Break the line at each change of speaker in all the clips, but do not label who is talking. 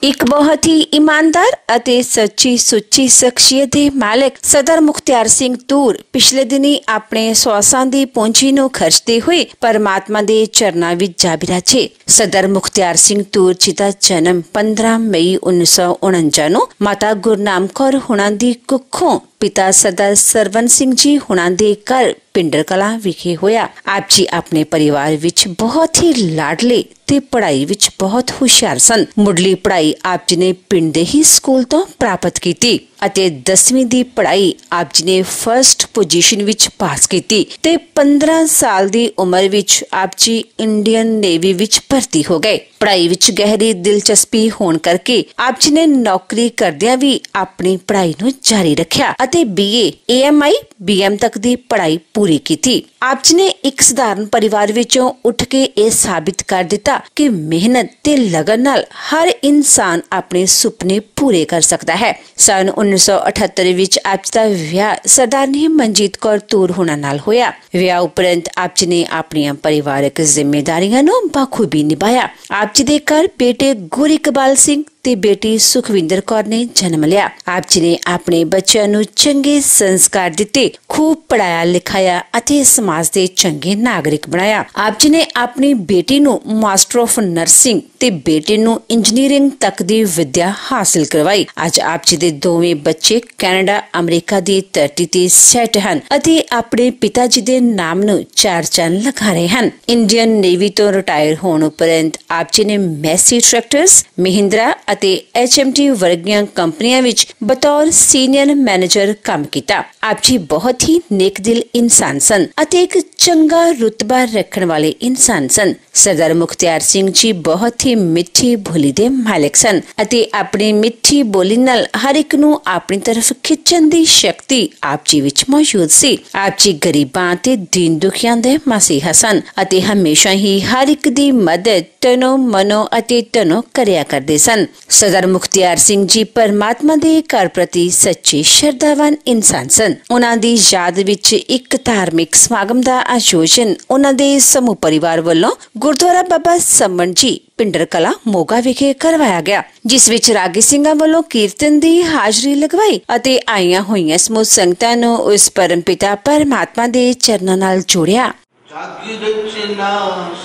एक बहुत ही ईमानदार ਅਤੇ ਸੱਚੀ ਸੁੱਚੀ ਸ਼ਖਸੀਅਤ ਦੇ ਮਾਲਕ ਸਦਰ ਮੁਖਤਿਆਰ ਸਿੰਘ ਤੂਰ ਪਿਛਲੇ ਦਿਨੀ ਆਪਣੇ ਸਵਾਸਾਂ ਦੀ ਪੂੰਜੀ ਨੂੰ ਖਰਚਦੇ ਹੋਏ ਪਰਮਾਤਮਾ ਦੇ ਚਰਨਾਂ ਵਿੱਚ ਜਾ ਬਿਰਾਜੇ। ਸਦਰ ਮੁਖਤਿਆਰ ਸਿੰਘ ਤੂਰ ਜੀ ਦਾ ਜਨਮ 15 ਮਈ 1949 ਨੂੰ ਮਾਤਾ ਗੁਰਨਾਮ ਕੌਰ ਹੁਣਾਂ ਦੀ ਕੁੱਖੋਂ ਪਿਤਾ ਸਰਦਾਰ ਸਰਵਨ ਸਿੰਘ ਜੀ ਹੁਣਾਂ ਦੇ ਘਰ ਪਿੰਡਰ ਕਲਾਂ ਵਿਖੇ ਹੋਇਆ। ਆਪ ਜੀ ਆਪਣੇ ਪਰਿਵਾਰ ਵਿੱਚ ਬਹੁਤ ਹੀ ਲਾਡਲੇ ਤੇ ਪੜ੍ਹਾਈ ਵਿੱਚ ਬਹੁਤ ਹੁਸ਼ਿਆਰ ਸਨ। ਮੁੱਢਲੀ ਪੜ੍ਹਾਈ ਆਪ ਜੀ ਨੇ ਪਿੰਡ ਦੇ ਹੀ ਸਕੂਲ ਤੋਂ ਪ੍ਰਾਪਤ ਕੀਤੀ ਅਤੇ 10ਵੀਂ ਦੀ ਪੜ੍ਹਾਈ ਆਪ ਜੀ ਨੇ ਫਰਸਟ ਪੋਜੀਸ਼ਨ ਵਿੱਚ ਪਾਸ ਕੀਤੀ ਤੇ 15 ਸਾਲ ਦੀ ਉਮਰ ਵਿੱਚ ਆਪ ਜੀ ਇੰਡੀਅਨ ਨੇਵੀ ਵਿੱਚ ਭਰਤੀ ਹੋ ਗਏ। ਪੜ੍ਹਾਈ ਵਿੱਚ ਗਹਿਰੀ ਦਿਲਚਸਪੀ ਹੋਣ ਕਰਕੇ ਆਪ ਜੀ ਨੇ ਨੌਕਰੀ ਕਰਦਿਆਂ ਵੀ ਆਪਣੀ ਪੜ੍ਹਾਈ ਨੂੰ ਜਾਰੀ ਰੱਖਿਆ ਅਤੇ BA AMI BM ਤੱਕ ਦੀ ਪੜ੍ਹਾਈ ਪੂਰੀ ਕੀਤੀ। ਆਪ ਜੀ ਨੇ ਇੱਕ ਸਧਾਰਨ ਪਰਿਵਾਰ ਵਿੱਚੋਂ ਉੱਠ ਕੇ ਇਹ ਸਾਬਿਤ ਕਰ ਦਿੱਤਾ ਕਿ ਮਿਹਨਤ ਤੇ ਲਗਨ ਨਾਲ ਹਰ ਇਨਸਾਨ ਆਪਣੇ ਸੁਪਨੇ ਪੂਰੇ ਕਰ ਸਕਦਾ ਹੈ। ਸਨ 1978 ਵਿੱਚ ਆਪ ਜੀ ਦਾ ਵਿਆਹ ਸਰਦਾਰਨੀ ਮਨਜੀਤ ਕੌਰ ਤੂਰ ਹੁਣਾਂ ਨਾਲ ਹੋਇਆ। ਵਿਆਹ ਉਪਰੰਤ ਆਪ ਜੀ ਨੇ ਆਪਣੀਆਂ ਪਰਿਵਾਰਕ ਜ਼ਿੰਮੇਦਾਰੀਆਂ ਨੂੰ ਬਖੂਬੀ ਨਿਭਾਇਆ। ਆਪ ਜੀ ਦੇ ਘਰ ਬੇਟੇ ਗੁਰ ਇਕਬਾਲ ਸਿੰਘ ਤੇ ਬੇਟੀ ਸੁਖਵਿੰਦਰ ਕੌਰ ਨੇ ਜਨਮ ਲਿਆ। ਆਪ ਜੀ ਨੇ ਆਪਣੇ ਬੱਚਿਆਂ ਨੂੰ ਚੰਗੇ ਸੰਸਕਾਰ ਦਿੱਤੇ, ਖੂਬ ਪੜਾਇਆ ਲਿਖਾਇਆ ਅਤੇ ਸਮਾਜ ਦੇ ਚੰਗੇ ਨਾਗਰਿਕ ਬਣਾਇਆ। ਆਪ ਜੀ ਨੇ ਆਪਣੀ ਬੇਟੀ ਨੂੰ ਮਾਸਟਰ ਆਫ ਨਰਸਿੰਗ ਤੇ ਬੇਟੇ ਨੂੰ ਇੰਜੀਨੀਅਰਿੰਗ ਤੱਕ ਦੀ ਵਿੱਦਿਆ ਹਾਸਲ ਕਰਵਾਈ। ਅੱਜ ਆਪ ਜੀ ਦੇ ਦੋਵੇਂ ਬੱਚੇ ਕੈਨੇਡਾ ਅਮਰੀਕਾ ਦੀ ਧਰਤੀ ਤੇ ਸੈਟ ਹਨ ਅਤੇ ਆਪਣੇ ਪਿਤਾ ਜੀ ਦੇ ਨਾਮ ਨੂੰ ਚਾਰ ਚੰਨ ਲਗਾ ਰਹੇ ਹਨ। ਇੰਡੀਅਨ ਨੇਵੀ ਤੋਂ ਰਿਟਾਇਰ ਹੋਣ ਉਪਰੰਤ ਆਪ ਜੀ ਨੇ ਮੈਸੀ ਟਰੈਕਟਰਸ, ਮਹਿੰਦਰਾ ਅਤੇ HMT ਵਰਗੀਆਂ ਕੰਪਨੀਆਂ ਵਿੱਚ ਬਤੌਰ ਸੀਨੀਅਰ ਮੈਨੇਜਰ ਕੰਮ ਕੀਤਾ। ਆਪ ਜੀ ਬਹੁਤ ਹੀ ਨੇਕ ਦਿਲ ਇਨਸਾਨ ਸਨ ਅਤੇ ਇੱਕ ਚੰਗਾ ਰੁਤਬਾ ਰੱਖਣ ਵਾਲੇ ਇਨਸਾਨ ਸਨ। ਸਰਦਾਰ ਮੁਖਤਿਆਰ ਸਿੰਘ ਜੀ ਬਹੁਤ ਹੀ ਮਿੱਠੀ ਬੋਲੀ ਦੇ ਮਾਲਕ ਸਨ ਅਤੇ ਆਪਣੀ ਮਿੱਠੀ ਬੋਲੀ ਨਾਲ ਹਰ ਇੱਕ ਨੂੰ ਆਪਣੀ ਤਰਫ ਖਿੱਚਣ ਦੀ ਸ਼ਕਤੀ ਆਪ ਜੀ ਵਿੱਚ ਮੌਜੂਦ ਸੀ। ਆਪ ਜੀ ਗਰੀਬਾਂ ਤੇ ਦੀਨ ਦੁਖੀਆਂ ਦੇ ਮਸੀਹਾ ਸਨ ਅਤੇ ਹਮੇਸ਼ਾ ਹੀ ਹਰ ਇੱਕ ਦੀ ਮਦਦ ਤਨੋ ਮਨੋ ਅਤੇ ਤਨੋ ਕਰਿਆ ਕਰਦੇ ਸਨ। ਸਰਦਾਰ ਮੁਖਤਿਆਰ ਸਿੰਘ ਜੀ ਪਰਮਾਤਮਾ ਦੇ ਘਰ ਪ੍ਰਤੀ ਸੱਚੇ ਸ਼ਰਧਾਵਾਨ ਇਨਸਾਨ ਸਨ। ਉਹਨਾਂ ਦੀ ਯਾਦ ਵਿੱਚ ਇੱਕ ਧਾਰਮਿਕ ਸਮਾਗਮ ਦਾ ਆਯੋਜਨ ਉਹਨਾਂ ਦੇ ਸਮੂਹ ਪਰਿਵਾਰ ਵੱਲੋਂ ਗੁਰਦੁਆਰਾ ਬਾਬਾ ਸਮਣ ਜੀ ਪਿੰਡਰ ਕਲਾਂ ਮੋਗਾ ਵਿਖੇ ਕਰਵਾਇਆ ਗਿਆ, ਜਿਸ ਵਿੱਚ ਰਾਗੀ ਸਿੰਘਾਂ ਵੱਲੋਂ ਕੀਰਤਨ ਦੀ ਹਾਜ਼ਰੀ ਲਗਵਾਈ ਅਤੇ ਆਈਆਂ ਹੋਈਆਂ ਸਮੂਹ ਸੰਗਤਾਂ ਨੂੰ ਉਸ ਪਰਮ ਪਿਤਾ ਪਰਮਾਤਮਾ ਦੇ ਚਰਨਾਂ ਨਾਲ ਜੋੜਿਆ।
ਜਗ ਰਚਨਾ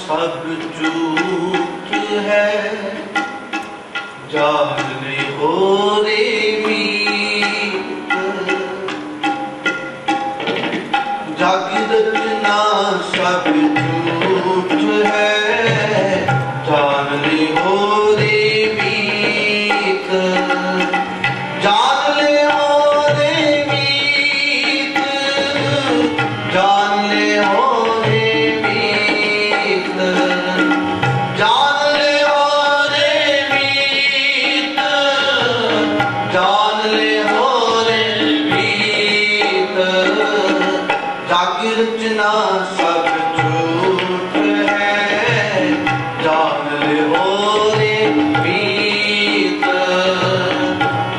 ਸਭ ਝੂਠ ਹੈ, ਜਾਹਲੇ ਹੋ ਰੇ ਮੀਤ। ਜਗ ਰਚਨਾ ਸਭ ਝੂਠ ਹੈ, ਜਾਹਲੇ ਹੋ ਰੇ ਮੀਤ। ਜਾਹਲੇ ਹੋ ਰੇ ਮੀਤ, ਜਾਹਲੇ ਹੋ रचना सब झूठ है, जान ले हो रे मीत।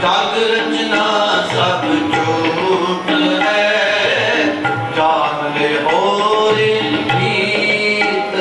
जग रचना सब झूठ है, जान ले हो रे मीत।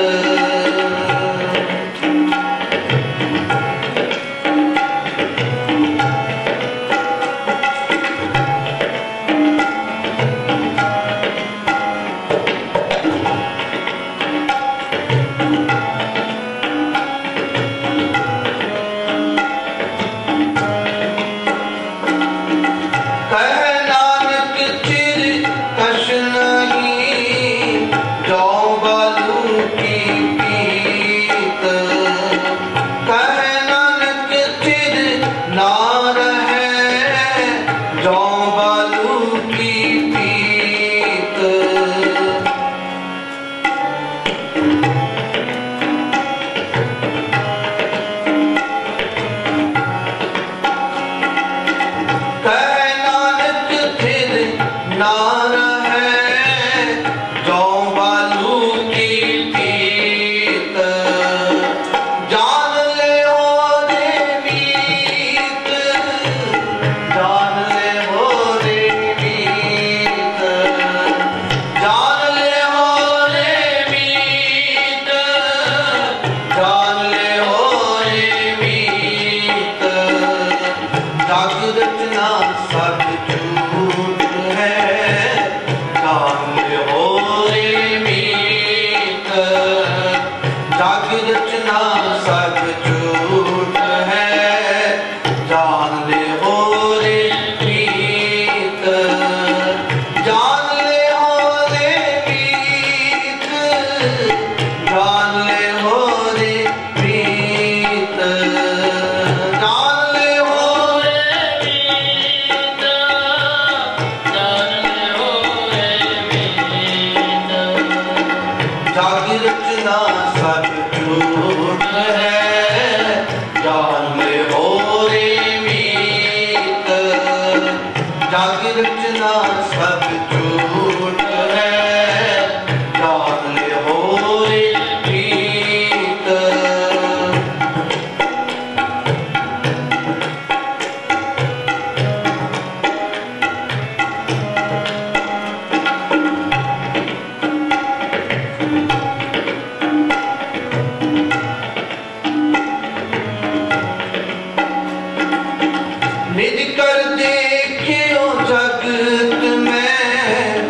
कर देखियो जगत में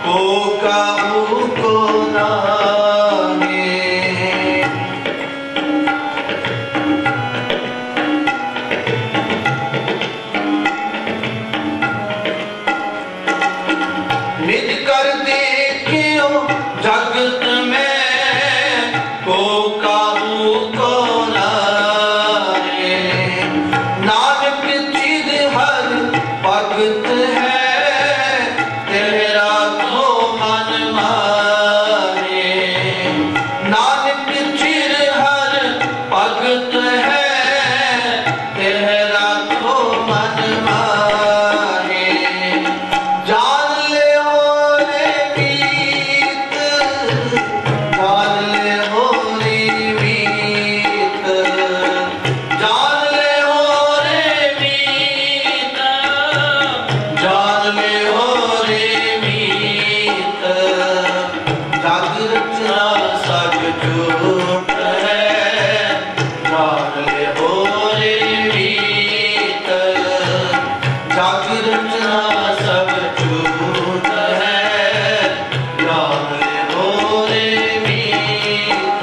को काबू को नागे। निज कर देखियो जगत में को काबू को नागे। नानक चिद हर भगत है तेरा तो मन मारे। नानक चिद हर भगत है तेरा तो मन मारे। जान ले हो रे मीत, जान ले हो रे मीत, जान ले हो रे मीत, जान ले हो रे मीत। जग रचना सब झूठ है, जान ले हो रे मीत। जग रचना सब झूठ है, जान ले हो रे मीत।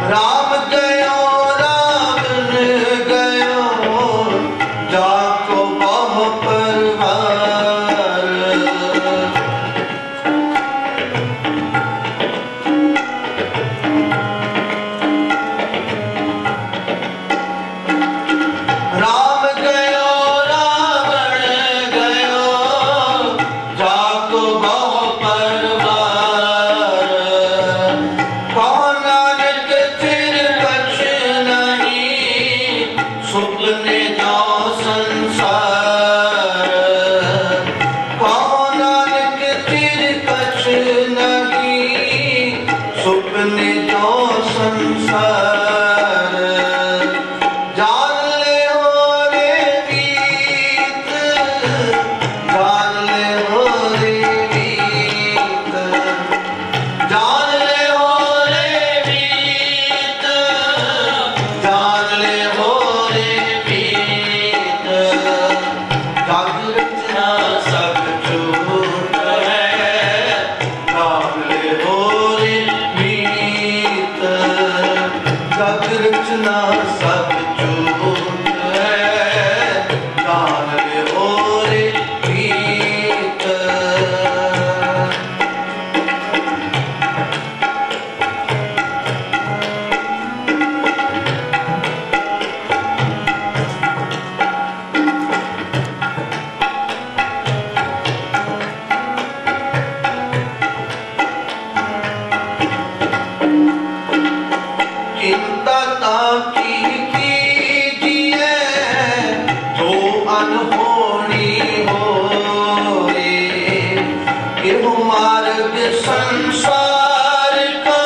राम गयो रावण गयो, जाको बहु परवार। राम गयो रावण गयो, जाको बहु परवार। कौन नानक फिर कछ नहीं, सुपने जाओ संसार। कौन नानक फिर कछ नहीं, सुपने जाओ संसार। जान ले हो रे मीत, जान ले हो रे मीत, जान ले हो रे मीत, जान ले हो रे मीत। जग रचना सब झूठ है, जान ले हो रे मीत। जग रचना सब झूठ है, जान ले हो रे मीत। चिंता ताकी कीजिए जो अनहोनी होए। इह मार्ग संसार का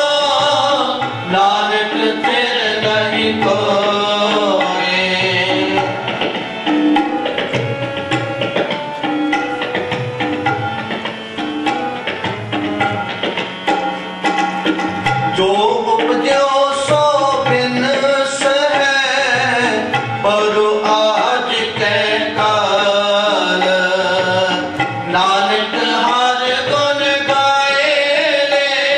नानक फिर नहीं कोए। जो उपजो सो बिनस है, पर आज के काल। नानक हर गुण गाए ले,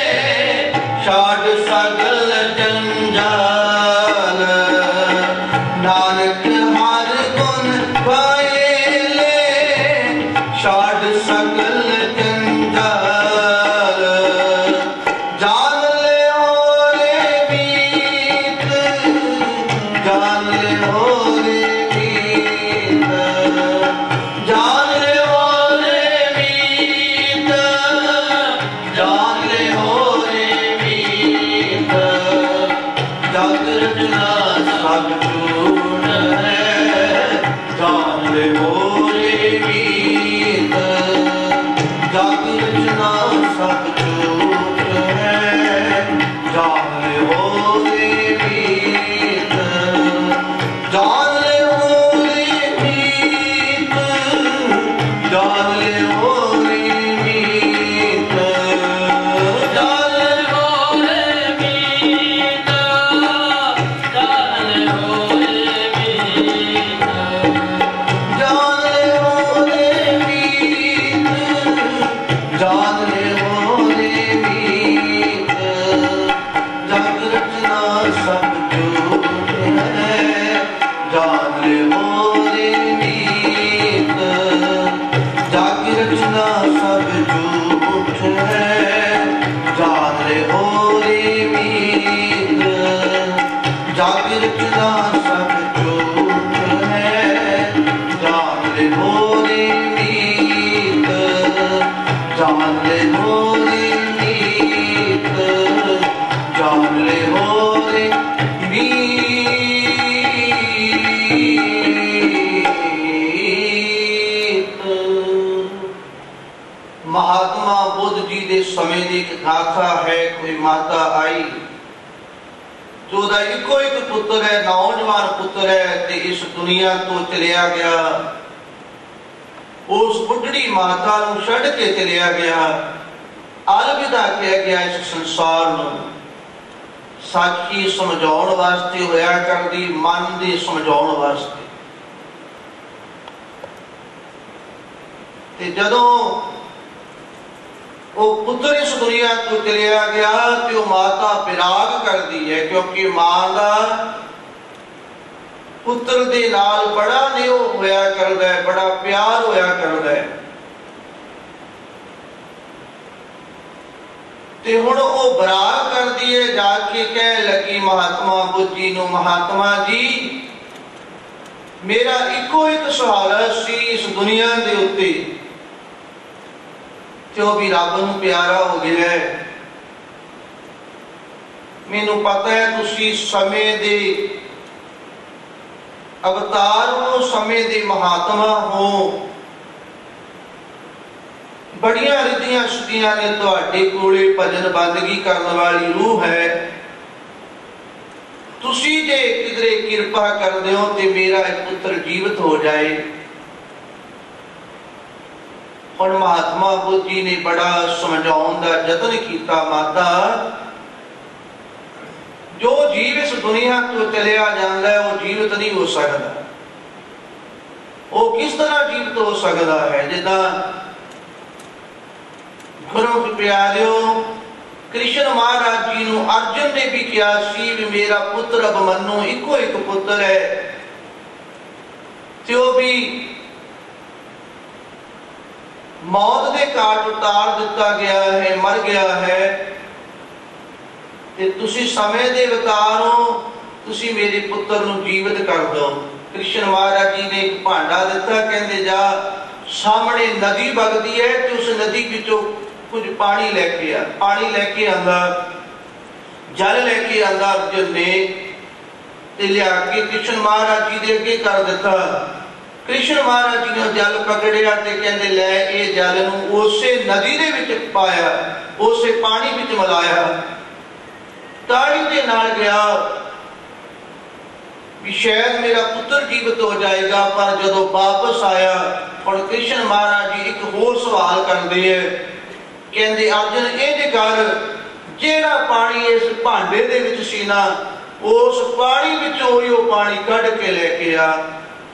होरे मीत, जान ले होरे मीत। महात्मा बुद्ध जी दे समय दी एक गाथा है। कोई माता आई जो दा इको एक पुत्र है, नौजवान पुत्र है, ते इस दुनिया तो चलिया गया। उस बुढ़ड़ी माता नूं छड्ड के चलिया गया, अलविदा कह गया इस संसार नूं। साची समझाउण वास्ते होया करदी, मन दे समझाउण वास्ते। ते जदों वो पुत्र इस दुनिया तो चलिया गया तो माता विराग करती है, क्योंकि मां का पुत्र दे नाल बड़ा नेह होया करदा है, बड़ा प्यार होया करदा है। ते हुण वो विराग करदी है, जाके कह लगी महात्मा बुद्ध जी नूं, महात्मा जी मेरा इको एक सहारा सी इस दुनिया दे उत्ते, जो भी रब नूं प्यारा हो गया है। मैनूं पता है तुसी समय दे अवतार हो, समय दे महात्मा हो, बड़ियां रिद्धियां सिद्धियां ने तुहाडे कोले, भजन बंदगी करने वाली रूह है। तुसी जे किधरे किरपा करदे हो ते मेरा एक पुत्र जीवित हो जाए। और महात्मा बुद्ध जी ने बड़ा समझाउण दा यतन कीता, माता जो जीव इस दुनिया तो चलिया जाता है वो जीवित नहीं हो सकता। वो किस तरह जीवित हो सकता है? जिदा गुरु प्यारिओ कृष्ण महाराज जी नूं अर्जुन ने भी कहा सी भी मेरा पुत्र अभिमन्यु इको एक पुत्र है, ते वो भी मौत दे घाट उतार दिता गया है, मर गया है। ते तुसी समय दे अवतार हो, तुसी मेरे पुत्र नूं जीवित कर दो। कृष्ण महाराज जी ने एक भांडा दिता, कहंदे जा सामने नदी बगदी है ते उस नदी विचों कुछ पानी लेके आ। पानी लेके आंदा, जल लेके आंदा अर्जुन ने, ते लिया के कृष्ण महाराज जी दे अगे कर दिता। कृष्ण महाराज जी ने जल पकड़िया ते कहंदे ले ये जल नूं उसे नदी दे विच पाया, उसे पानी विच मिलाया, ताड़ी दे नाल गया भी शायद मेरा पुत्र जीवित हो जाएगा। पर जदों वापस आया और कृष्ण महाराज जी एक होर सवाल करते हैं, कहंदे अर्जुन इंज कर जेड़ा पानी इस भांडे दे विच सी ना, उस पानी विचों ही पानी कढ के लेके आ।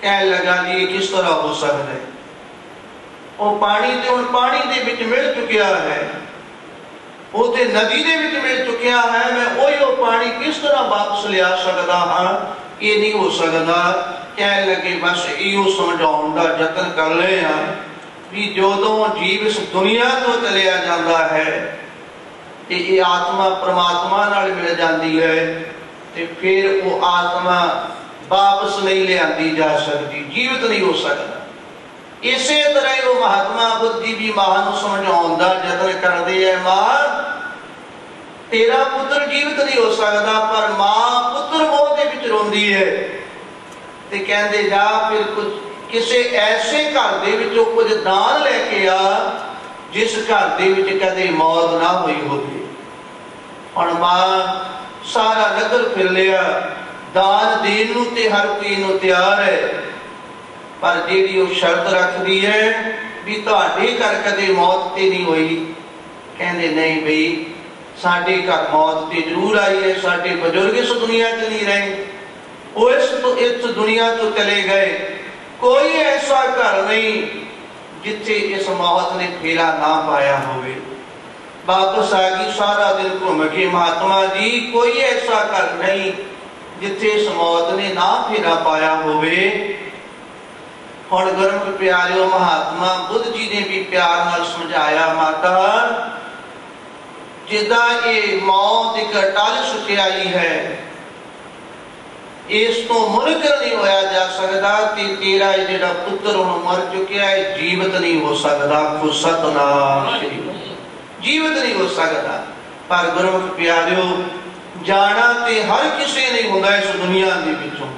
कह लगा जी किस तरह हो सकता है? वो पानी तो हुण पानी दे विच मिल चुकिया है, वो ते नदी दे विच मिल चुकिया है, मैं वही पानी किस तरह वापस लिया सकता हाँ? ये नहीं हो सकता। कह लगे बस इहो समझाउण दा यतन कर ले हाँ भी जदों जीव इस दुनिया तो चलिया जाता है ते ये आत्मा परमात्मा नाल मिल जाती है, ते फिर वो आत्मा वापस नहीं लियांदी जा सकती, जीवित नहीं हो सकता। इसे तरह वो महात्मा बुद्ध जी भी मां नूं समझाउण दा यतन करदे है, मां तेरा पुत्र जीवित नहीं हो सकता। पर मां पुत्र मोह दे विच रोंदी है ते कहंदे जा फिर कुछ किसी ऐसे घर दे विचों कुछ दान लेके आ जिस घर दे विच कदे मौत ना हुई होवे। हुण मां सारा नगर फिर लिया, दान देन नूं ते हर कोई नूं तैयार है, पर जेड़ी वो शर्त रखदी है भी तुहाडे घर कदे मौत ते नहीं हुई। कहंदे नहीं बई साडे घर मौत ते जरूर आई है, साडे बजुर्ग इस दुनिया च नहीं रहे, वो इस दुनिया तो चले गए। कोई ऐसा घर नहीं जिथे इस मौत ने फेरा ना पाया होवे। वापस आ गई सारा दिन घूम के महात्मा जी, कोई ऐसा घर नहीं जिथे इस मौत ने ना फेरा पाया होवे। हुण गुरमुख प्यारिओ महात्मा बुद्ध जी ने भी प्यार नाल समझाया, माता जिदा ये मौत एक अटल सच्चाई है, इस तो मुनकर नहीं होया जा सकता। तेरा जिहड़ा पुत्र हुण मर चुकिया है, जीवित नहीं हो सकता। सतनाम श्री जीवित नहीं हो सकता। पर गुरमुख प्यारिओ, जाना ते हर किसी नहीं होंदा इस दुनिया दे विचों,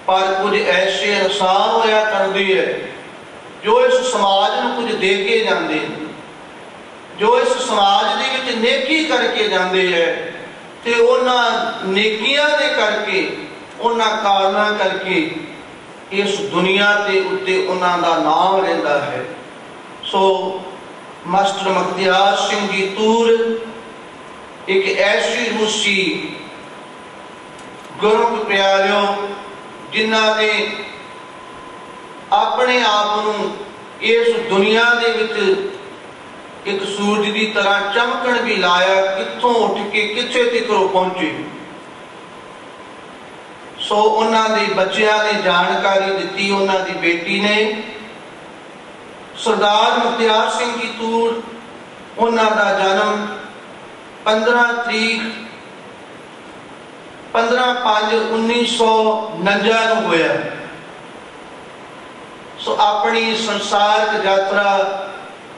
पर कुछ ऐसे इंसान होया करदे है जो इस समाज नूं कुछ दे के जांदे ने, जो इस समाज दे विच नेकी करके जांदे है ते उन्हां नेकियां दे करके, उन्हां कारनां करके इस दुनिया के उत्ते उन्हां दा नाम रहिंदा है। सो मास्टर मुखत्यार सिंह जी तूर एक ऐसी रूसी गुरमुख प्यारिओ जिन्हां ने अपने आप नूं इस दुनिया दे विच एक सूरज की तरह चमकण भी लाया, कित्थों उठ के कित्थे तिकरों पहुंचे। सो उन्हां दे बच्चियां ने जानकारी दी, उन्हां दी बेटी ने सरदार मुखत्यार सिंह जी तूर, उन्हां दा जन्म 15/5/1949 नूं होया। सो अपनी संसारिक यात्रा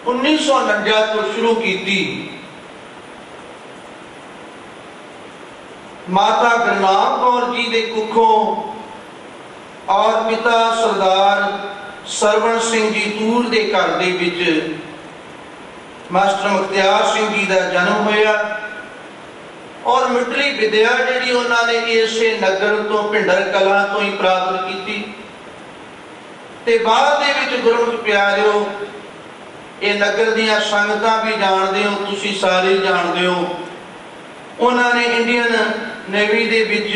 1949 तो शुरू की। माता गुरनाम कौर जी दे कुखों और पिता सरदार सरवण सिंह जी तूर दे घर दे विच मास्टर मुखत्यार सिंह जी का जन्म होया और मुढ़ली विद्या जिहड़ी उन्होंने इसे नगर तो भिंडर कलां तो ही प्राप्त की। ते बाद दे विच गुरमुख प्यारिओ, ये नगर दियां संगतां भी जानदे हो, तुसीं सारे जानदे हो, उन्होंने Indian navy they which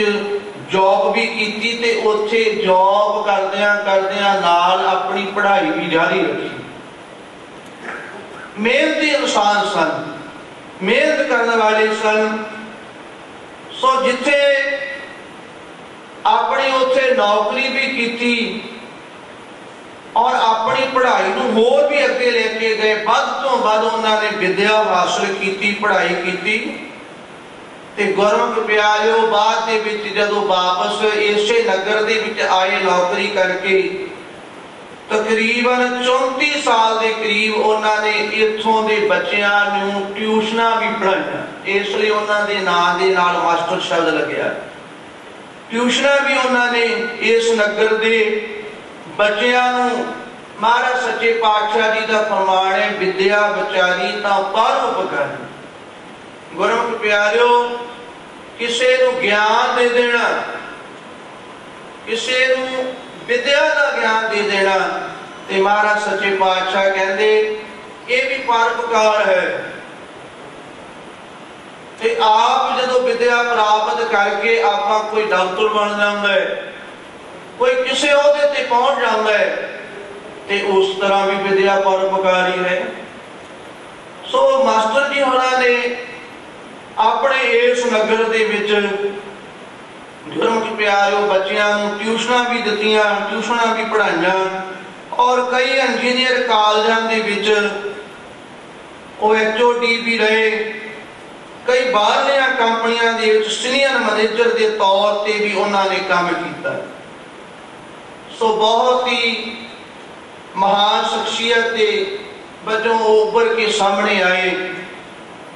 job भी की ते उत्थे जॉब करदियां करदियां नाल अपनी पढ़ाई भी जारी रखी। मेहनती इंसान सन, मेहनत करने वाले सन। सो जिथे अपनी उत्थे नौकरी भी की और अपनी पढ़ाई नूं होर भी अगे लेके गए, वध तो वध उन्होंने विद्या हासिल की, पढ़ाई की। ते गुरमुख प्यारिओ बाद दे विच जदों वापस इसे नगर दे विच आए नौकरी करके, तकरीबन 34 साल के करीब उन्होंने इत्थों के बच्चों नूं ट्यूशनां भी पढ़ाईआं, इसलिए उन्होंने नाम दे नाल मास्टर शब्द लग्या। ट्यूशनां भी उन्होंने इस नगर के बच्चों नूं, महाराज सच्चे पातशाह जी का फरमान है, विद्या बचारी तां परोपकारी। गुरमुख प्यारिओ, किसी नूं ज्ञान दे देना, किसी नूं विद्या का ज्ञान दे देना, ते महाराज सच्चे पातशाह कहते ये भी परोपकार है। ते आप जदों विद्या प्राप्त करके आपां कोई डॉक्टर बन जाता है, कोई किसी ओहदे ते पहुंच जाता है, ते उस तरह भी विद्या परोपकारी है। सो मास्टर जी होना ने अपने इस नगर दे विच गुरमुख प्यारिओ बच्चियां नूं ट्यूशनां भी दित्तियां, ट्यूशनां भी पढ़ाईआं और कई इंजीनियर कॉलेजां दे विच HOD भी रहे, कई बाहरलियां कंपनियां दे विच सीनियर मैनेजर के तौर पर भी उन्होंने काम किया। सो बहुत ही महान शख्सियत के वजों उभर के सामने आए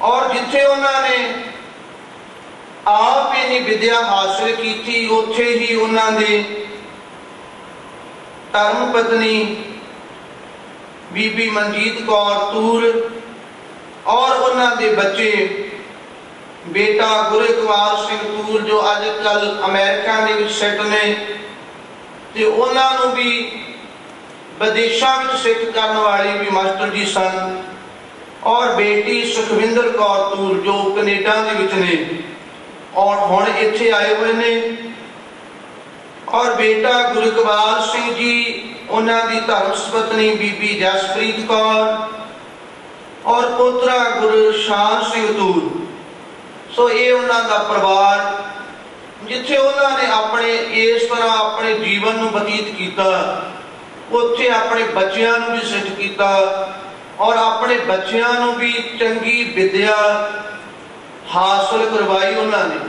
और जिथे उन्होंने आप इन्नी विद्या हासिल की थी, उत्थे ही उन्होंने धर्म पत्नी बीबी मनजीत कौर तूर और उन्होंने बच्चे बेटा गुरु इकबाल सिंह तूर जो अजकल अमेरिका दे विच सेट ने, ते उन्होंने भी विदेशों में सिख करने वाले भी मास्टर जी सन और बेटी सुखविंदर कौर तूर जो कनेडा दे विच ने और हुण इत्थे आए हुए ने, और बेटा गुरु इकबाल सिंह जी, उन्होंने धर्म पत्नी बीबी जसप्रीत कौर और पोतरा गुरु शान सिंह तूर। सो ये उन्हों का परिवार जिथे उन्होंने अपने इस तरह अपने जीवन को बतीत किया, उत्थे अपने बच्चों भी सिद्ध किया और अपने बच्चों भी चंगी विद्या हासिल करवाई उन्होंने।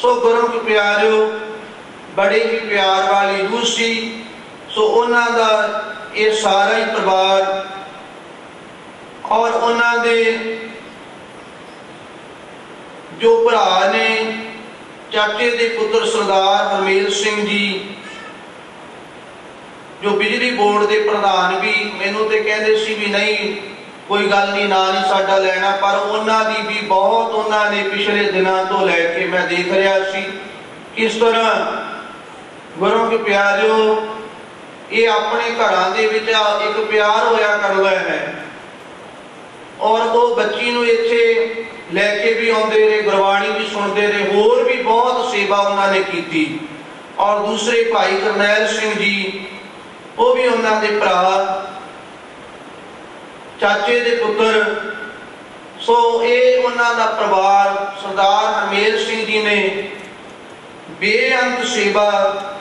सो गुरमुख प्यारिओ, बड़े ही प्यार वाली रूह सी। सो उन्हों का ये सारा ही परिवार और उन्होंने जो भरा ने चाचे के पुत्र सरदार हरमेल सिंह जी जो बिजली बोर्ड के प्रधान भी मैनू तो कहते सी भी नहीं कोई गल नहीं ना नहीं साडा लेना, पर उन्होंने भी बहुत उन्होंने पिछले दिनों तो लैके मैं देख रहा सी किस तरह गुरु के प्यारिओ ये अपने घरों के विच एक प्यार होया करता है और वो बच्ची नूं इत्थे लैके भी आउंदे रहे, गुरबाणी भी सुनते रहे, होर भी बहुत सेवा उन्होंने की। और दूसरे भाई करनैल सिंह जी वो भी उन्होंने भरा चाचे के पुत्र। सो ये उन्होंने परिवार सरदार हरमेल सिंह जी ने बेअंत सेवा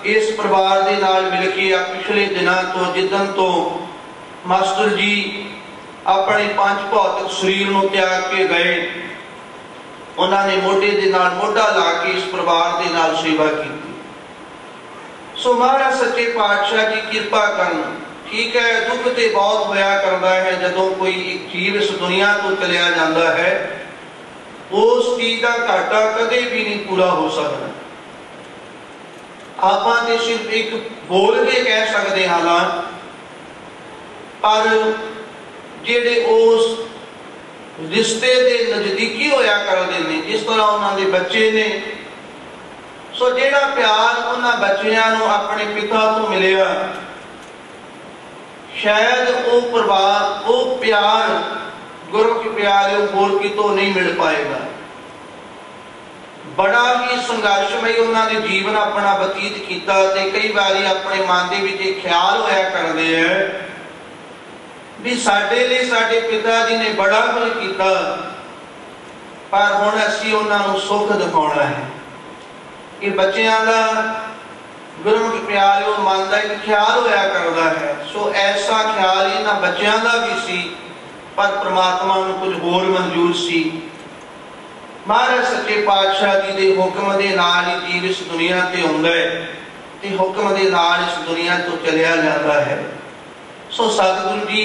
इस परिवार के नाल मिल के पिछले दिनों तो जिदन तो मास्टर जी अपने पंच भौतिक शरीर को त्याग के गए, उन्होंने मोढे दे नाल मोढा ला के इस परिवार के नाल सेवा की। सो महाराज सच्चे पातशाह की कृपा करन। ठीक है, दुख तो बहुत होया करता है जदों कोई एक जीव इस दुनिया तो चलिया जाता है, उस चीज का घाटा कदे भी नहीं पूरा हो सकता। आपां ते सिर्फ एक बोल के कह सकते हाँ, पर जेडे उस रिश्ते के नजदीकी होया करते हैं जिस तरह उन्होंने बच्चे ने, सो जेड़ा प्यार उन्होंने बच्चियां नूं अपने पिता तो मिलिया, शायद वो परिवार वो प्यार गुरु के प्यार होर कितों नहीं मिल पाएगा। बड़ा ही संघर्षमय उन्होंने जीवन अपना बतीत किया। कई बारी अपने मन के विच ख्याल होया करते हैं भी साडे लिए साडे पिता जी ने बड़ा कुछ किया, पर हुण असीं उन्हां नूं सुख दिखाउणा है। ये बच्चों का गुरु के प्यार मन का एक ख्याल होया करता है। सो ऐसा ख्याल इन्हां बच्चों का भी सी, पर परमात्मा नूं कुछ होर मंजूर सी। महाराज सच्चे पातशाह जी के हुक्म के नाल ही जीव इस दुनिया ते आउंदा है ते हुक्म के नाल इस दुनिया तो चलिया जाता है। सो सतगुरु जी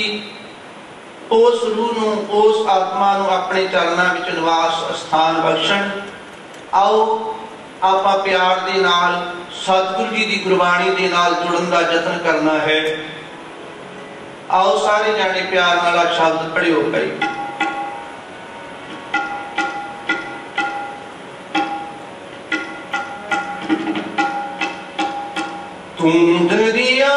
उस रूह नूं उस आत्मा नूं अपने चरणों विच निवास स्थान बख्शण। आओ आपां प्यार दे नाल सतगुरु जी की गुरबाणी दे नाल जुड़न का यत्न करना है। आओ सारे जाने प्यार नाल शब्द पढ़ियो करिए। तुम दरिया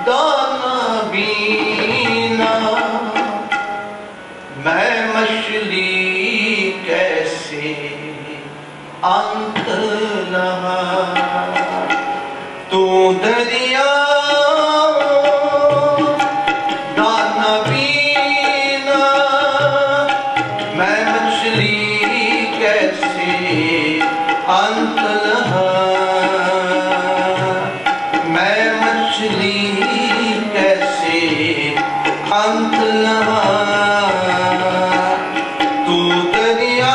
दाना बीना, मैं मछली कैसे अंत लहा। तू दरिया दाना बीना, मैं मछली कैसे अंत लहा। मैं मछली कैसे अंत लहा। तू दरिया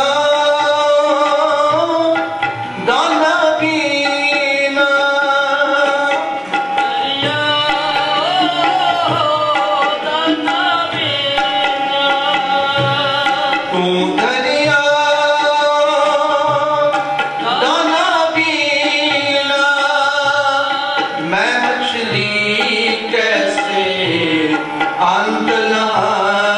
दाना बीना, दरिया दाना बीना। तू दरिया मैं मछली कैसे अंत लहा।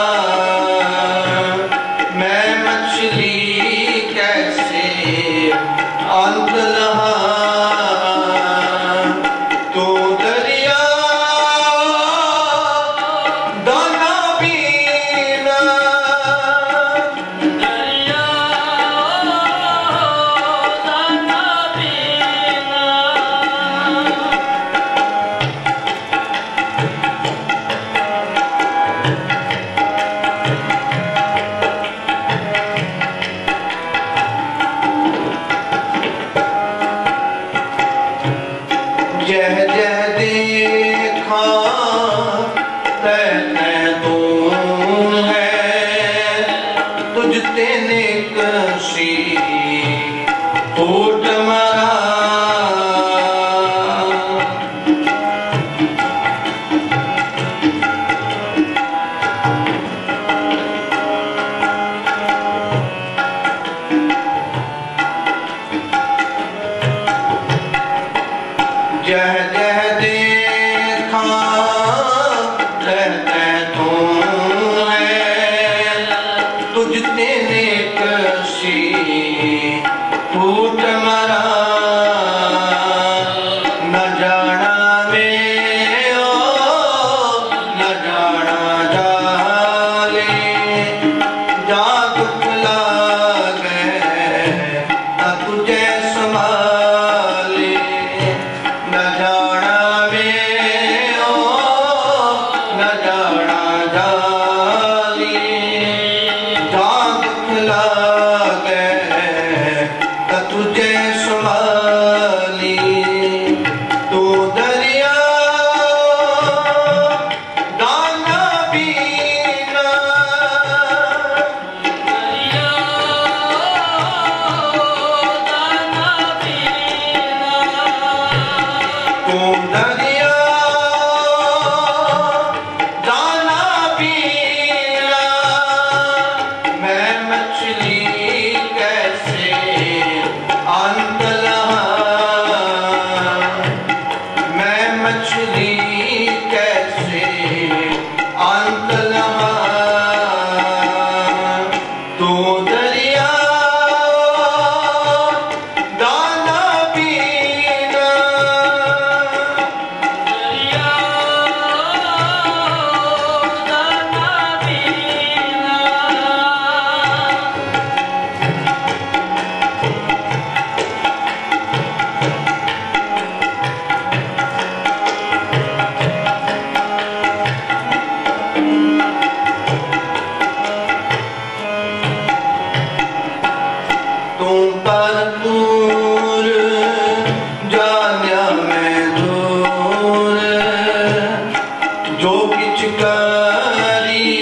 किछ करी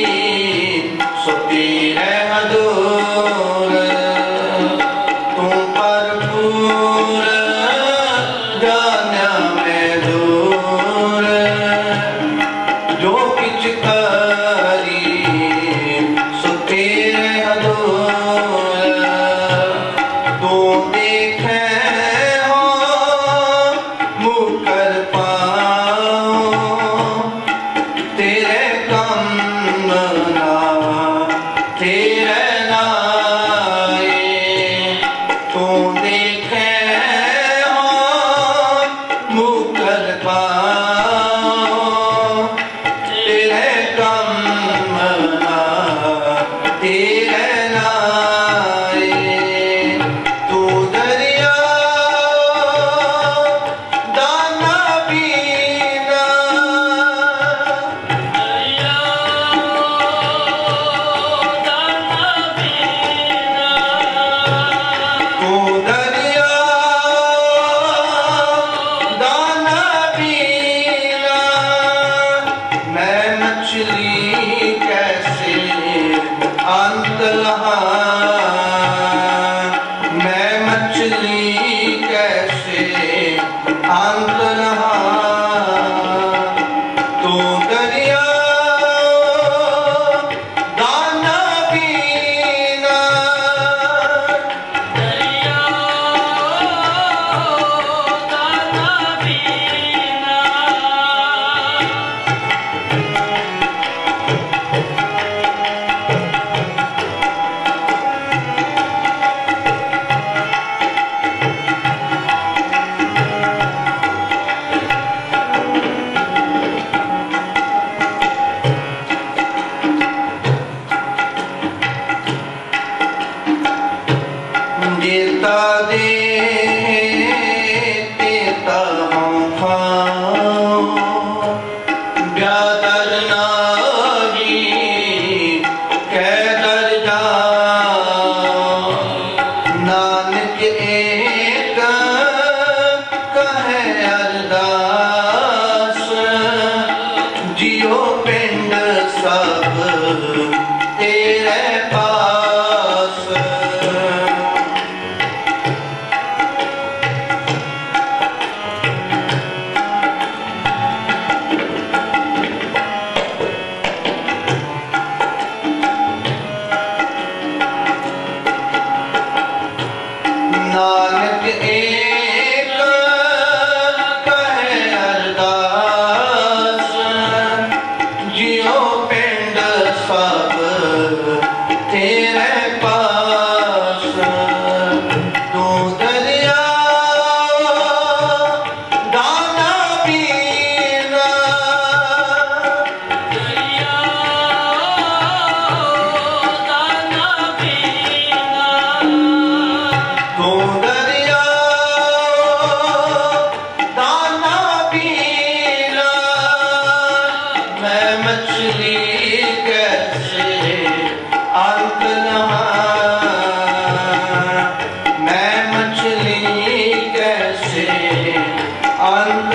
सो तेरे हजूर तू भरपूर जान्या मैं दूर जो किछ करी सो तेरे हजूर तू देखे हो मुकर तेरे कम ना तेरे नाए तू देखे हो मुकर पाओ तेरे कम ना तेरे नाए तू दरिया दाना पीना देता दे देता हम खाओ ब्यादर नागी कैदर जाओ नानक एक कहे अरदास जियो पिंड सब तेरे पास नानक एक कहे अरदास जियो पिंड सब तेरे पास तू दरिया दाना पीना तू दरिया दाना पीना मैं मछली कैसे अंत मैं मछली कैसे अंत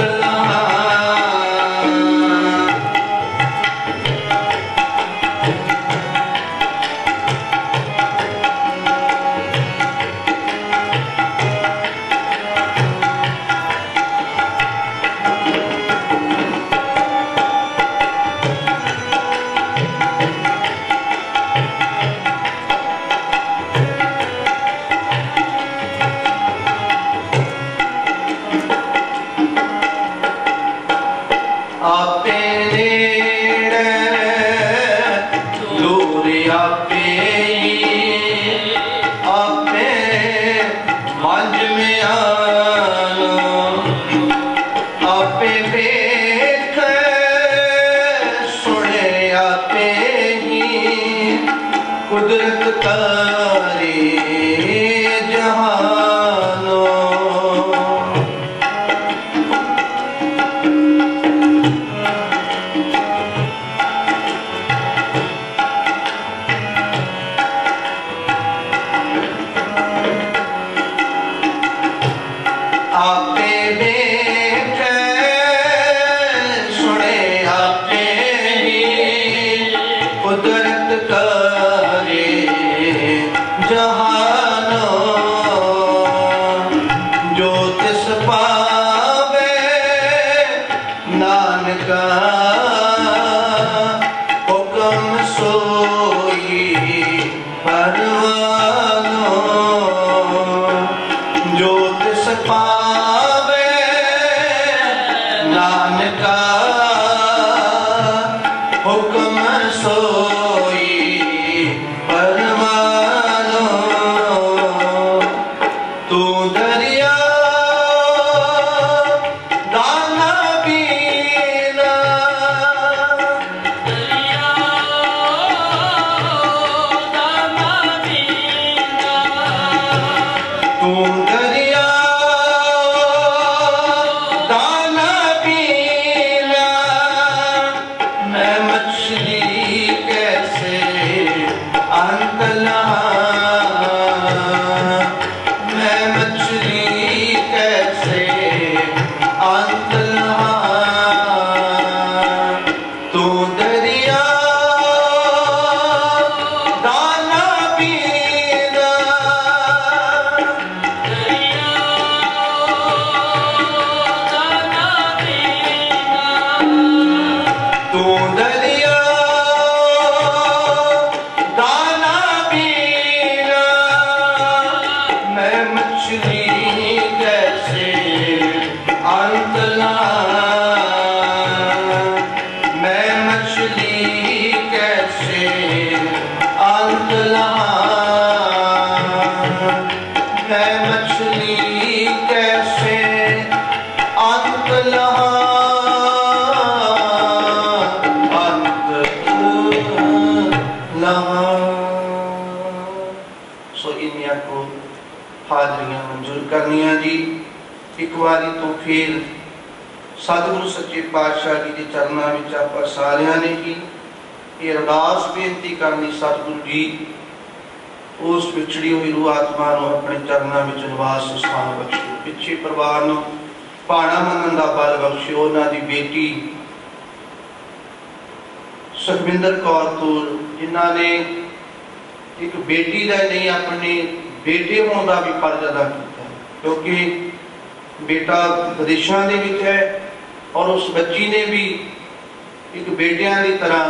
आपे नेड़े दूर आपे आपे मंझ में आना आपे देख सुने आपे ही कुदरत तारे जहानो आपे देख सुने आपे ही जहानो जो तिस पावे नानका हुक्म सोई परवानो जो तिस पावे नानका हुक्म सोई परवानो तू दरिया दाना पीना तू दरिया दाना पीना मैं मछली कैसे अंत मैं मछली कैसे अंत तू दरिया दाना पीना तू दरिया दाना पीना मैं मछली कैसे अंत मैं मछली कैसे अंत मैं मछली कैसे अंत सो इन्नियां को हाजरियां मंजूर करनियां जी। एक बारी तो फिर सतगुरु सच्चे पातशाह जी के चरणों में आप सारिया ने की ये अरदास बेनती करनी सतगुरु जी उस पिछड़ी हुई रूह आत्मा अपने चरणों में निवास स्थान बख्शो, पिछे परिवार को भाणा मनन का बल बख्शो। उन्होंने बेटी सुखविंदर कौर तूर जिन्होंने एक बेटी का नहीं अपने बेटे होने का भी फर्ज अदा किया, क्योंकि बेटा विदेशों के विच है और उस बच्ची ने भी एक बेटियां की तरह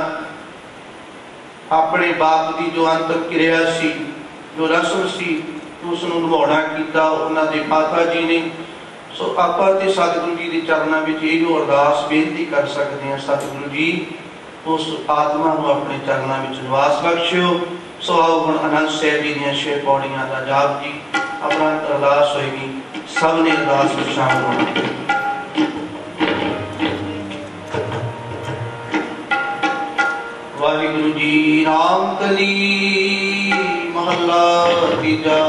अपने बाप की जो अंतिम क्रिया सी जो रस्म सी उसनूं निभाउणा कीता उन्होंने माता जी ने। सो आपां ते सतगुरु जी के चरणों में इहो अरदास बेनती कर सकते हैं, सतगुरु जी उस आत्मा को अपने चरणों में निवास बख्शो। सो आओ हुण आनंद साहिब जी दी 6 पौड़ियां का जाप जी अपना अरदास होएगी, सब ने अरदास में शामिल होना। वाहिगुरु जी नाम कली महला तीजा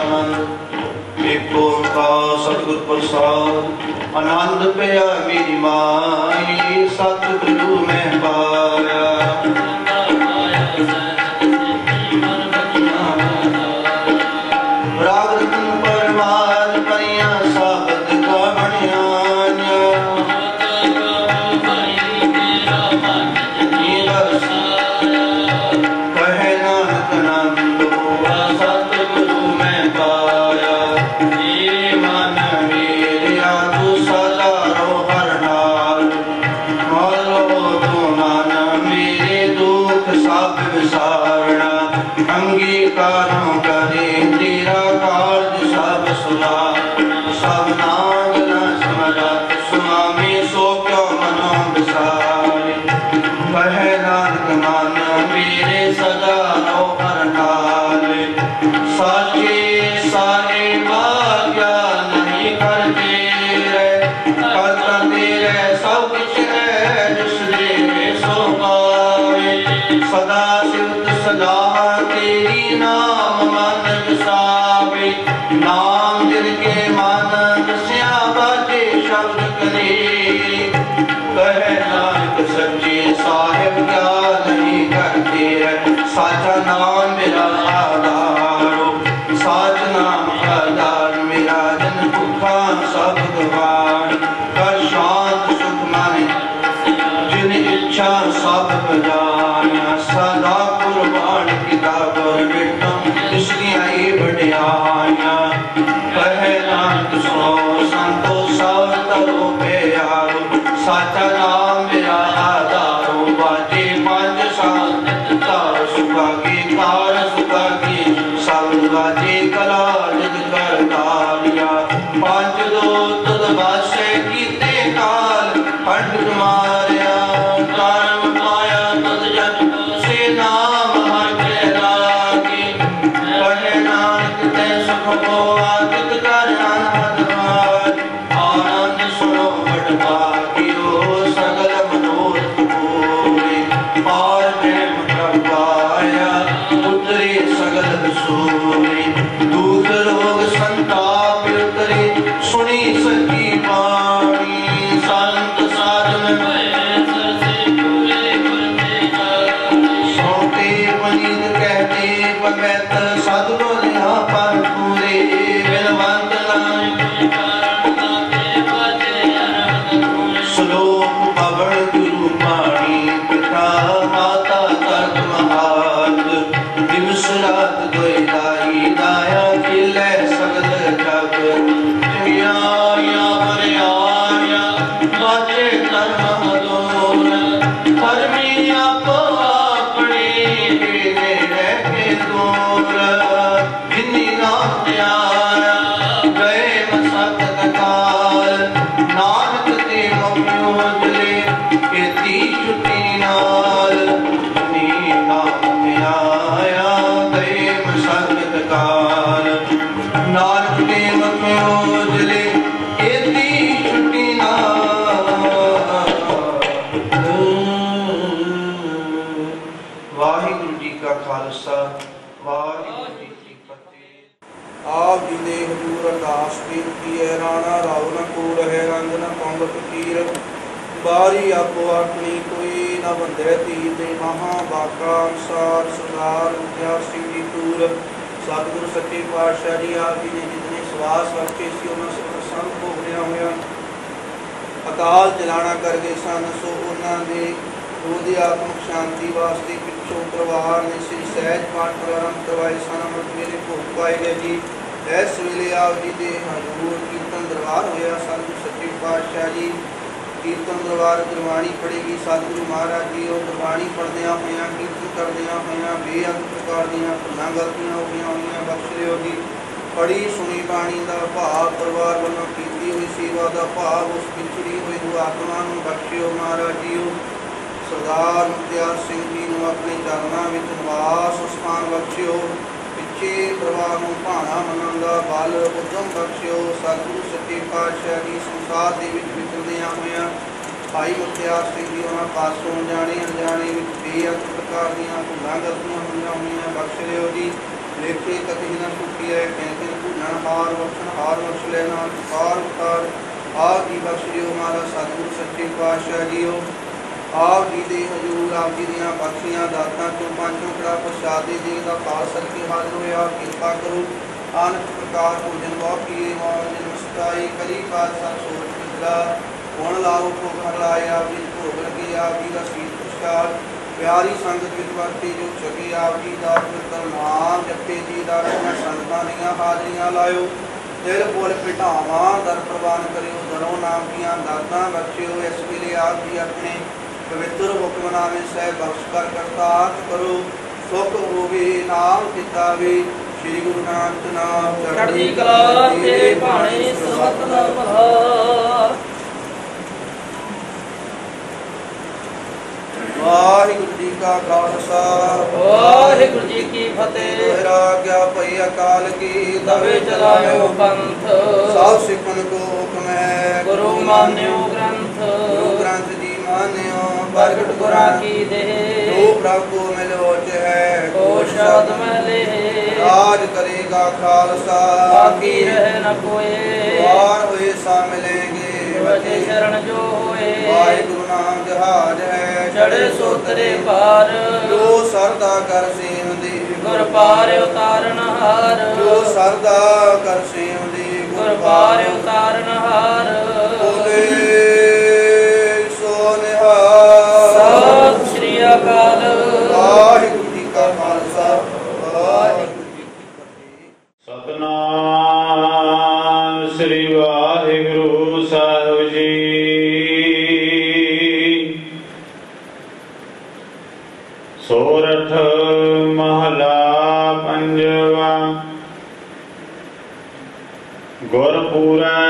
एक ओंकार सतगुर प्रसाद आनंद पया मेरी माई सतगुरु में पाया। राग रतन परमार परिया साबत गावणिया कहे नानक नंद हुआ सतगुरु में पाया। ये मन मेरा तू सदा रो हर नाल मालो तू मन मेरे दुख सब विसारना। अंगीकारों करे तेरा कार्य सब सुना, सब नाग न समरत स्वामी सो क्यों मनो विसारे। कहे नानक मन मेरे सदा रो हर नाल साचे सारे भाग्या नहीं करते रहे सब कुछ है जिस दे सो पावे। सदा सिद्ध सदा तेरी नाम मन विसावे, नाम जिनके मन बसिया बाजे शब्द करे। कहे नानक सच्चे साहिब क्या नहीं करते है, साचा नाम मेरा आधारो साच नाम आधार मेरा जन भूखा सब गवान। कर शांत सुख माने जिन इच्छा सब बजाना, सदा कुर्बान किताब बेटम इसलिए वाहिगुरु जी का खालसा वाहिगुरु जी की फतेह।
आप जी दे हजूर अरदास बेनती है, राणा राव न कूड़ है, रंग न पंग फकीर, बारी आपो अपनी कोई न बंधे तीर दे, महा बाका अंसार सरदार मुखत्यार सिंह जी तूर। सतगुरु सच्चे पातशाह जी आप जी ने जितने सवास बख्शे सी उन्होंने सब संत भोगलिया हुआ अकाल चलाना कर गए सन, सो उन्होंने ਉਹਦੀ ਆਤਮਿਕ ਸ਼ਾਂਤੀ ਵਾਸਤੇ ਪਿੱਛੋਂ ਪਰਿਵਾਰ ਨੇ ਸ੍ਰੀ ਸਹਿਜ ਪਾਠ ਪ੍ਰਾਰੰਭ ਕਰਵਾਏ ਸਨ। ਅੰਮ੍ਰਿਤ ਵੇਲੇ ਭੋਗ ਪਾਏ ਗਏ ਜੀ। ਇਸ ਵੇਲੇ ਆਪ ਜੀ ਦੇ ਹਜ਼ੂਰ ਕੀਰਤਨ ਦਰਬਾਰ ਹੋਇਆ। ਸਤਿਗੁਰੂ ਸੱਚੇ ਪਾਤਸ਼ਾਹ ਜੀ ਕੀਰਤਨ ਦਰਬਾਰ ਗੁਰਬਾਣੀ ਪੜ੍ਹੇਗੀ। ਸਤਿਗੁਰੂ ਮਹਾਰਾਜ ਜੀ ਉਹ ਗੁਰਬਾਣੀ ਪੜ੍ਹਦਿਆਂ ਹੋਇਆਂ ਕੀਰਤਨ ਕਰਦਿਆਂ ਹੋਇਆਂ ਬੇਅੰਤ ਪ੍ਰਕਾਰ ਦੀਆਂ ਭੁੱਲਾਂ ਗਲਤੀਆਂ ਹੋਈਆਂ ਬਖਸ਼ ਲਿਓ ਜੀ। ਪੜ੍ਹੀ ਸੁਣੀ ਬਾਣੀ ਦਾ ਭਾਵ ਪਰਿਵਾਰ ਵੱਲੋਂ ਕੀਤੀ ਹੋਈ ਸੇਵਾ ਦਾ ਭਾਵ ਉਸ ਵਿਛੜੀ ਹੋਈ ਆਤਮਾ ਨੂੰ ਬਖਸ਼ਿਓ ਮਹਾਰਾਜ ਜੀਓ। सरदार मुखत्यार सिंह जी ਨੂੰ ਆਪਣੇ ਚਰਨਾਂ ਵਿੱਚ ਨਿਵਾਸ ਸਥਾਨ ਬਖਸ਼ਿਓ। ਪਿੱਛੇ ਪਰਿਵਾਰ ਨੂੰ ਭਾਣਾ ਮੰਨਣ ਦਾ ਬਲ ਉਦਮ ਬਖਸ਼ਿਓ। ਸਤਿਗੁਰੂ ਸੱਚੇ ਪਾਤਸ਼ਾਹ ਜੀ ਸੰਸਾਰ ਦੇ ਵਿੱਚ ਵਿਚਰਦਿਆਂ ਹੋਇਆਂ ਭਾਈ ਮੁਖਤਿਆਰ ਸਿੰਘ ਜੀ ਉਹਨਾਂ ਪਾਸੋਂ ਜਾਣੇ ਅਣਜਾਣੇ ਵਿੱਚ ਬੇਅੰਤ ਪ੍ਰਕਾਰ ਦੀਆਂ ਭੁੱਲਾਂ ਗਲਤੀਆਂ ਹੋਈਆਂ ਬਖਸ਼ ਲਿਓ ਜੀ। ਲੇਖੇ ਕਤਿ ਨਾ ਸੁਖੀਐ ਕਹਿੰਦੇ ਭੁੱਲਣ ਹਾਰ ਬਖਸ਼ ਲੈਣਾ ਕਾਰ ਆਪ ਜੀ ਬਖਸ਼ ਲਿਓ ਮਹਾਰਾਜ ਸਤਿਗੁਰੂ ਸੱਚੇ ਪਾਤਸ਼ਾਹ ਜੀਓ। आप जी दे हजूर आप जी दियाँ बख्शियाँ दातां चों पांचों कड़ा प्रसादे जी का काल सदके हाजिर होया कृपा करो। अनक प्रकार भोजन बहुत पिए मौजन मुस्काई कली काज सब सोच पिछला हुण लाओ भोग हर लाए आप जी भोग लगे आप जी का शीत प्रसाद प्यारी संगत विच वरते जो छके आप जी का पवित्र नाम जपे जी का संगतां दियां हाजरियां लायो। दिल फुल पिटावां दर प्रवान करियो दरों नाम दियां दातां बख्शियो। इस वेले आप जी अपने पवित्र हुक्मनामे साहिब बख्श कर करतार्थ करो। सुख होवे नाम किताबे श्री गुरु नानक नाम
चढ़दी कला तेरे भाणे सतनाम बहार।
वाहिगुरु जी का खालसा
वाहिगुरु जी की फतेह।
तेरा क्या भई अकाल की
तवे चलायो पंथ,
सब सिखन को हुक्म है
गुरु मान्यो ग्रंथ।
गुरु ग्रंथ जी मान्यो
प्रगट गुरा की देह,
जो प्रभु को मिलोच है
को शब्द में ले।
राज करेगा खालसा
बाकी रहे न कोई,
द्वार हुए सा मिलेंगे
बचे शरण जो होए।
वाहिगुरु नाम जहाज है
चढ़े सोतरे पार,
जो सरदा कर सेव दे
गुर पार उतारन हार।
जो सरदा कर सेव दे
गुर पार उतारन हार।
बोले सो निहाल।
सत श्री अकाल।
वाहिगुरु जी का खालसा वाहिगुरु जी की फतेह।
सतनाम श्री वाहिगुरु साहिब जी। सोरठ महला पंजवा। गुरपुरै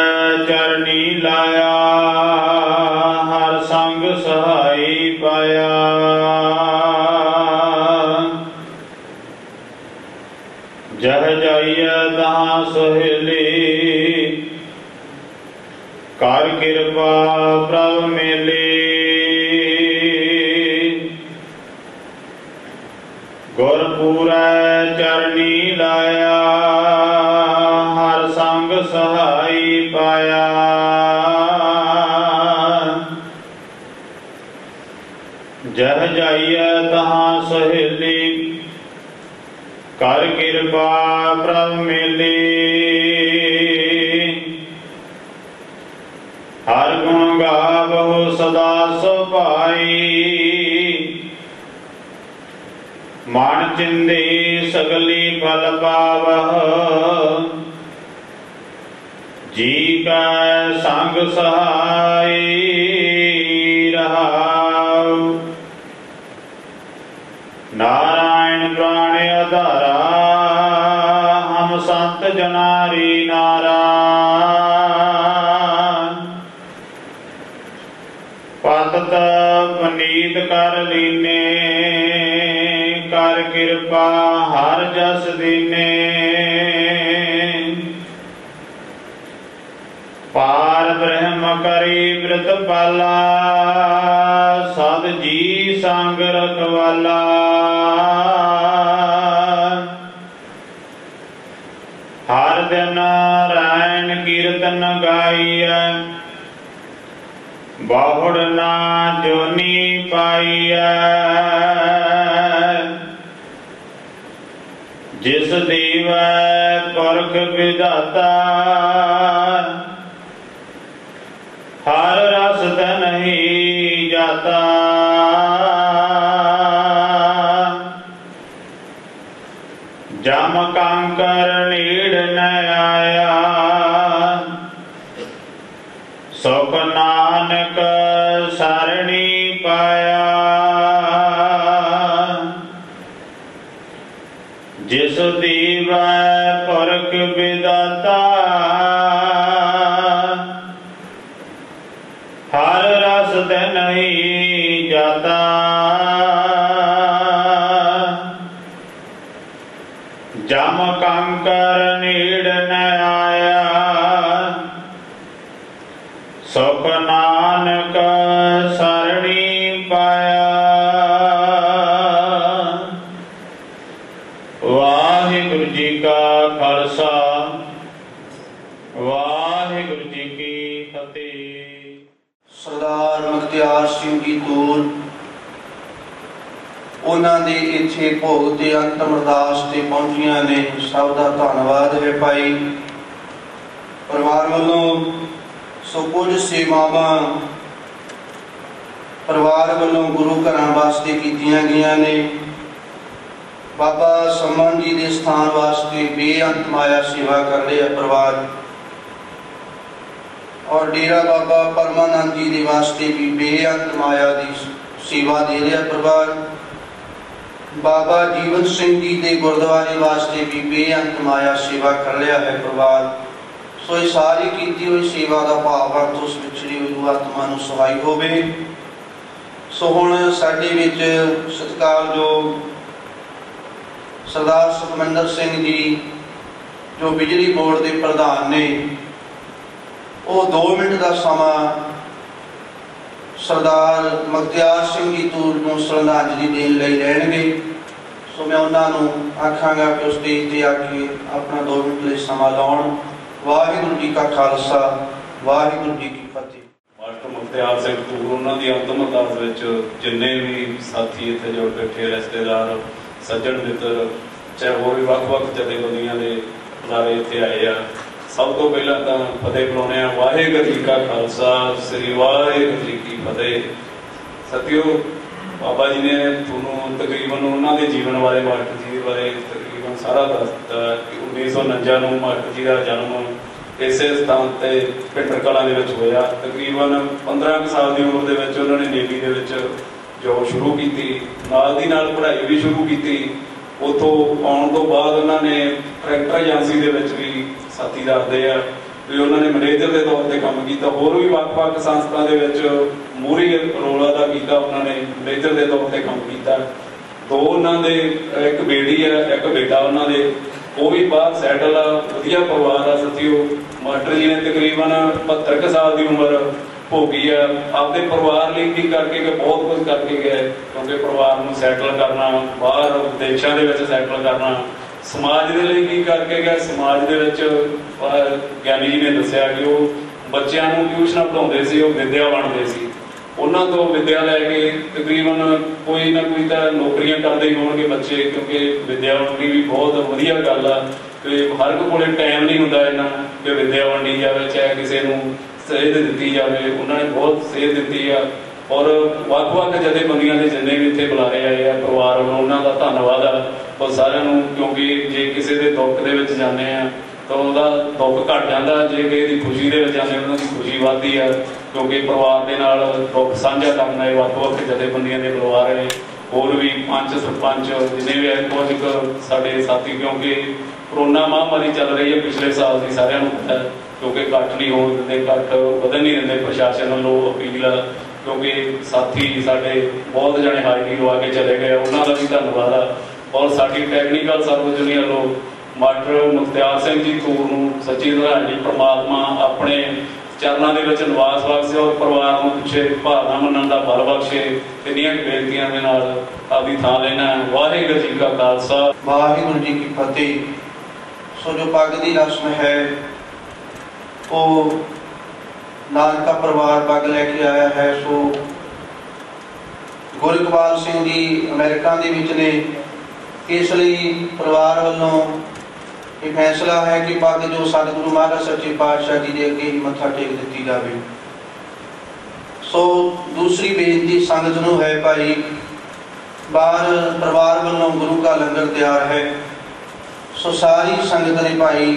चरनी लाया हर संग सहाई पाया। जह जाइए तहाँ सोहेली कर कृपा प्रभ मेली। गुरपुरै चरनी लाया हर संग सहाई पाया। जह जाइए तहाँ सोहेली कर कृपा प्रभ मेली। हर गुण गावहु सदा सुभाई। मन चिंदी सगली फल पावह। जी का संग सहाई रहाउ। नारायण प्राण आधारा हम संत जनारी नारायण। पतत पनीत कर लीने कर कृपा हर जस दीने। पार ब्रह्म करी व्रत पाला सद जी संग रखवाला। बाहुड़ ना जोनी पाईया जिस दीवै पुरख विधाता हर रस त नहीं जाता जम कंकर नीड़ न आया सुख नानक सरणी पाया जिस दीवै पुरख विधाता हर रस ते नहीं जाता जम कंकर नीड़ न आया सुख नानक सरणी पाया। वाहिगुरु जी का खालसा वाहिगुरु जी की फतेह।
सरदार मुखत्यार सिंह जी तूर ਉਹਨਾਂ ਦੇ ਇੱਥੇ ਭੋਗ ਤੇ ਅੰਤਮ ਅਰਦਾਸ ਤੇ ਪਹੁੰਚੀਆਂ ਨੇ। ਸਭ ਦਾ ਧੰਨਵਾਦ ਹੈ ਭਾਈ ਪਰਿਵਾਰ ਵੱਲੋਂ। ਸੋ ਕੁਝ ਸੇਵਾਵਾਂ ਪਰਿਵਾਰ ਵੱਲੋਂ ਗੁਰੂ ਘਰਾਂ ਵਾਸਤੇ ਕੀਤੀਆਂ ਗਈਆਂ ਨੇ। ਬਾਬਾ ਸਮਨ ਜੀ ਦੇ ਸਥਾਨ ਵਾਸਤੇ ਬੇਅੰਤ ਮਾਇਆ ਸੇਵਾ ਕਰ ਰਿਹਾ ਪਰਿਵਾਰ और डेरा बाबा परमानंद जी के वास्ते भी बेअंत माया की सेवा दे रहा परिवार। बाबा जीवन सिंह जी के गुरुद्वारे वास्ते भी बेअंत माया सेवा कर रहा है परिवार। सो ये सारी की हुई सेवा का भाव अर्थ उस विछड़ी हुई आत्मा नूं सहाई होवे। सो हुण साडे विच सत्कारयोग सरदार सुखमिंदर सिंह जी जो बिजली बोर्ड के प्रधान ने वो 2 मिनट का समा सरदार मुखत्यार सिंह जी तूर को श्रद्धांजलि देने लई लैणगे। सो मैं उन्होंने आखांगा कि उस स्टेज पर आके अपना 2 मिनट लिए समा लाउण। वाहिगुरु जी का खालसा वाहिगुरु जी की फतेह।
मास्टर मुखत्यार सिंह तूर उन्हों की अंतिम अरदास विच जिन्ने भी साथी इत्थे जुड़ बैठे रिश्तेदार सज्जन मित्र चाहे होर भी वख-वख जथेबंदियां दे बुलारे इत्थे आए आ। सब तो पहला तो फतेह बुलाने वाहिगुरु जी का खालसा श्री वाहिगुरु जी की फतेह। सतियो बाबा जी ने थोनों तकरीबन उन्होंने जीवन बारे मास्टर जी के बारे तकरीबन सारा दस दिता कि 1949 मास्टर जी का जन्म इस स्थान से पिंड कलां दे विच होया। तकरीबन 15 साल की उम्र के उन्होंने नेवी के जॉब शुरू की, नाल दी नाल पढ़ाई भी शुरू की। उतों आने तो बाद उन्होंने ट्रैक्टर एजेंसी के भी साथी दसते हैं भी उन्होंने मैनेजर के तौर पर काम किया। होर भी वख-वख संस्था के मूहरी रोल अदा किया। उन्होंने मैनेजर के तौर पर काम किया। 2 उन्होंने एक बेटी है एक बेटा उन्होंने वो भी बाहर सैटल आ वधिया परिवार आ। सतियो मास्टर जी ने तकरीबन 72 साल की उम्र भोगी है आपके परिवार लिए की करके बहुत कुछ करके गए। क्योंकि परिवार को सैटल करना बाहर विदेशों के सैटल करना समाज के लिए की करके गया। समाज के ज्ञानी जी ने दसिया कि वो बच्चों को ट्यूशन पढ़ाते सी विद्या वंडते सी। उन्होंने तो विद्या लैके तकरीबन कोई ना कोई तो नौकरियां करते ही होंगे बच्चे क्योंकि विद्या वंडनी भी बहुत वधिया गल आ। हर एक को टाइम नहीं होंदा इन्ना कि विद्या वंडी जाए चाहे किसी को सेध दी जाए। उन्होंने बहुत सेध दी है और वख-वख जथेबंदियां के जिन्ने भी इत्थे बुलारे आए हैं परिवार वालों उन्होंने का धन्नवाद है और सारिਆਂ ਨੂੰ। क्योंकि जे किसी के दुख के जाने तो वह दुख घट जाता जे किसी खुशी के जाने उन्होंने खुशी बढ़ती है। क्योंकि परिवार के नाल दुख साझा करना है वख-वख जथेबंदियां के बुलारे होर भी पंच सरपंच जिन्हें भी है कुछ साडे साथी। क्योंकि कोरोना महामारी चल रही है पिछले साल की सारिਆਂ ਨੂੰ पता है। क्योंकि घट नहीं होने देंदे घट वधन नहीं देंदे प्रशासन वालों अपील है। क्योंकि साथी साडे बहुत जने हाजरी लवा के चले गए उन्होंने भी धन्नवाद है। और साडी टैक्नीकल सर्वजनी वालों मास्टर मुखत्यार सिंह जी तूर नूं सच्ची श्रद्धांजलि परमात्मा अपने चरणों के निवास बख्शे और परिवार को पिछे भावना मनण का बल बख्शे। इन्नियां बेनतियां दे नाल आपदी थां लेना। वाहिगुरू जी का खालसा
वाहिगुरू जी की फतेह। सो जो पग की रस्म है वो ਨਾਨਕਾ ਪਰਿਵਾਰ ਪੱਗ ਲੈ ਕੇ ਆਇਆ ਹੈ। ਸੋ ਗੁਰਇਕਬਾਲ ਸਿੰਘ ਜੀ ਅਮਰੀਕਾ ਦੇ ਵਿੱਚ ਨੇ, ਇਸ ਲਈ ਪਰਿਵਾਰ ਵੱਲੋਂ ਇਹ ਫੈਸਲਾ ਹੈ ਕਿ ਪੱਗ ਜੋ ਸਤਿਗੁਰੂ ਮਹਾਰਾਜ ਸੱਚੇ ਪਾਤਸ਼ਾਹ ਜੀ ਦੇ ਅੱਗੇ ਹੀ ਮੱਥਾ ਟੇਕ ਦਿੱਤੀ ਜਾਵੇ। ਸੋ ਦੂਸਰੀ ਬੇਨਤੀ ਸੰਗਤ ਨੂੰ ਹੈ, ਭਾਈ ਬਾਹਰ ਪਰਿਵਾਰ ਵੱਲੋਂ ਗੁਰੂ का ਲੰਗਰ ਤਿਆਰ ਹੈ। ਸੋ ਸਾਰੀ ਸੰਗਤ ਨੇ ਭਾਈ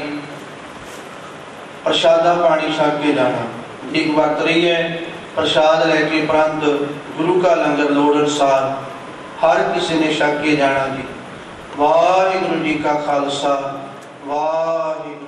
ਪ੍ਰਸ਼ਾਦਾ ਪਾਣੀ ਛਕ ਕੇ ਜਾਣਾ। ਇੱਕ ਵਕਤ ਰਹੀ ਹੈ ਪ੍ਰਸ਼ਾਦ ਲੈ ਕੇ ਉਪਰੰਤ ਗੁਰੂ का ਲੰਗਰ ਲੋੜ ਅਨੁਸਾਰ ਹਰ ਕਿਸੇ ਨੇ ਛਕ ਕੇ ਜਾਣਾ ਜੀ। ਵਾਹਿਗੁਰੂ ਜੀ ਕਾ ਖਾਲਸਾ, ਵਾਹਿਗੁਰੂ।